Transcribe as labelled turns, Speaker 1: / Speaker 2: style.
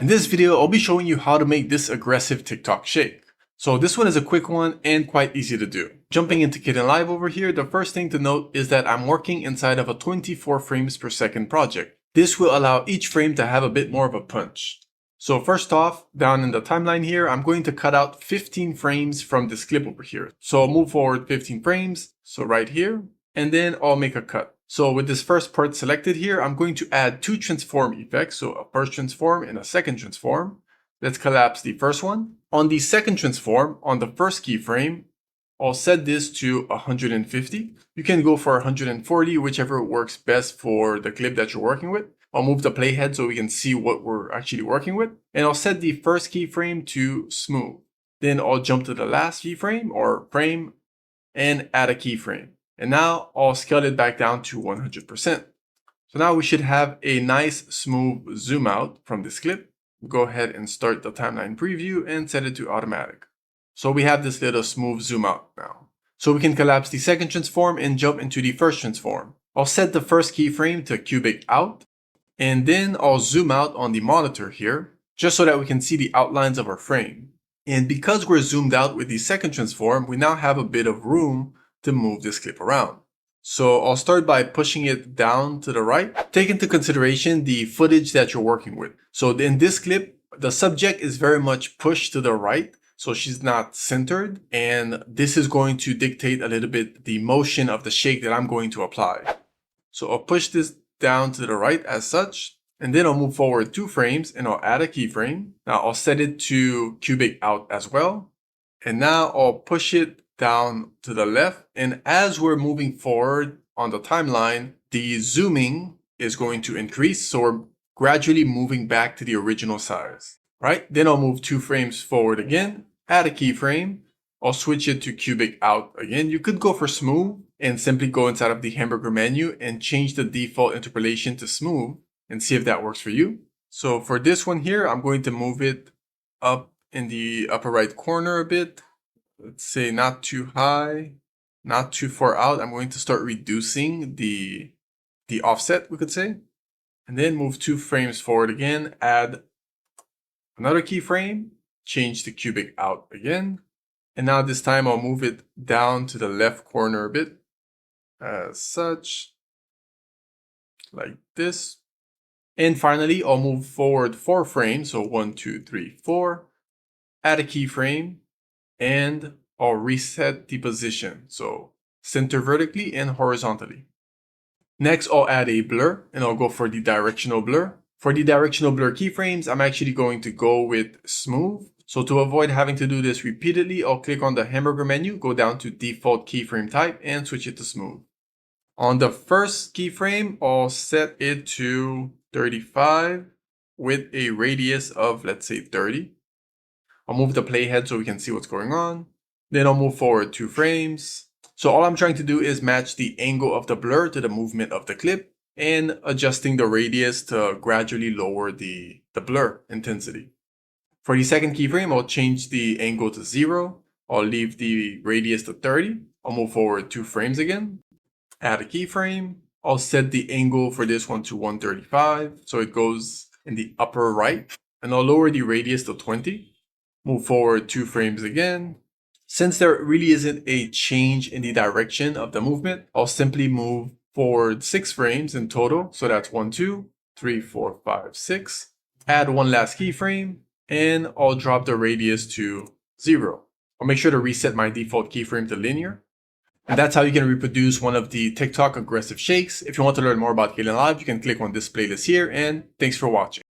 Speaker 1: In this video, I'll be showing you how to make this aggressive TikTok shake. So this one is a quick one and quite easy to do. Jumping into Kdenlive over here, the first thing to note is that I'm working inside of a 24 frames per second project. This will allow each frame to have a bit more of a punch. So first off, down in the timeline here, I'm going to cut out 15 frames from this clip over here. So I'll move forward 15 frames, so right here, and then I'll make a cut. So with this first part selected here, I'm going to add two transform effects, so a first transform and a second transform. Let's collapse the first one. On the second transform, on the first keyframe, I'll set this to 150. You can go for 140, whichever works best for the clip that you're working with. I'll move the playhead so we can see what we're actually working with. And I'll set the first keyframe to smooth. Then I'll jump to the last keyframe or frame and add a keyframe. And now I'll scale it back down to 100%. So now we should have a nice smooth zoom out from this clip. Go ahead and start the timeline preview and set it to automatic. So we have this little smooth zoom out now. So we can collapse the second transform and jump into the first transform. I'll set the first keyframe to cubic out. And then I'll zoom out on the monitor here, just so that we can see the outlines of our frame. And because we're zoomed out with the second transform, we now have a bit of room to move this clip around. So I'll start by pushing it down to the right. Take into consideration the footage that you're working with. So in this clip, the subject is very much pushed to the right, so she's not centered. And this is going to dictate a little bit the motion of the shake that I'm going to apply. So I'll push this down to the right as such, and then I'll move forward 2 frames and I'll add a keyframe. Now I'll set it to cubic out as well. And now I'll push it down to the left. And as we're moving forward on the timeline, the zooming is going to increase. So we're gradually moving back to the original size, right? Then I'll move 2 frames forward again, add a keyframe. I'll switch it to cubic out again. You could go for smooth and simply go inside of the hamburger menu and change the default interpolation to smooth and see if that works for you. So for this one here, I'm going to move it up in the upper right corner a bit. Let's say not too high, not too far out. I'm going to start reducing the offset, we could say. And then move 2 frames forward again, add another keyframe, change the cubic out again. And now this time I'll move it down to the left corner a bit, as such, like this. And finally, I'll move forward 4 frames, so 1, 2, 3, 4, add a keyframe, and I'll reset the position, so center vertically and horizontally. Next, I'll add a blur, and I'll go for the directional blur. For the directional blur keyframes, I'm actually going to go with smooth. So to avoid having to do this repeatedly, I'll click on the hamburger menu, go down to default keyframe type and switch it to smooth. On the first keyframe, I'll set it to 35 with a radius of, let's say, 30. I'll move the playhead so we can see what's going on. Then I'll move forward 2 frames. So all I'm trying to do is match the angle of the blur to the movement of the clip and adjusting the radius to gradually lower the blur intensity. For the second keyframe, I'll change the angle to 0. I'll leave the radius to 30. I'll move forward 2 frames again. Add a keyframe. I'll set the angle for this one to 135, so it goes in the upper right. And I'll lower the radius to 20. Move forward 2 frames again. Since there really isn't a change in the direction of the movement, I'll simply move forward 6 frames in total. So that's 1, 2, 3, 4, 5, 6. Add 1 last keyframe. And I'll drop the radius to 0. I'll make sure to reset my default keyframe to linear. And that's how you can reproduce one of the TikTok aggressive shakes. If you want to learn more about Kdenlive, you can click on this playlist here, and thanks for watching.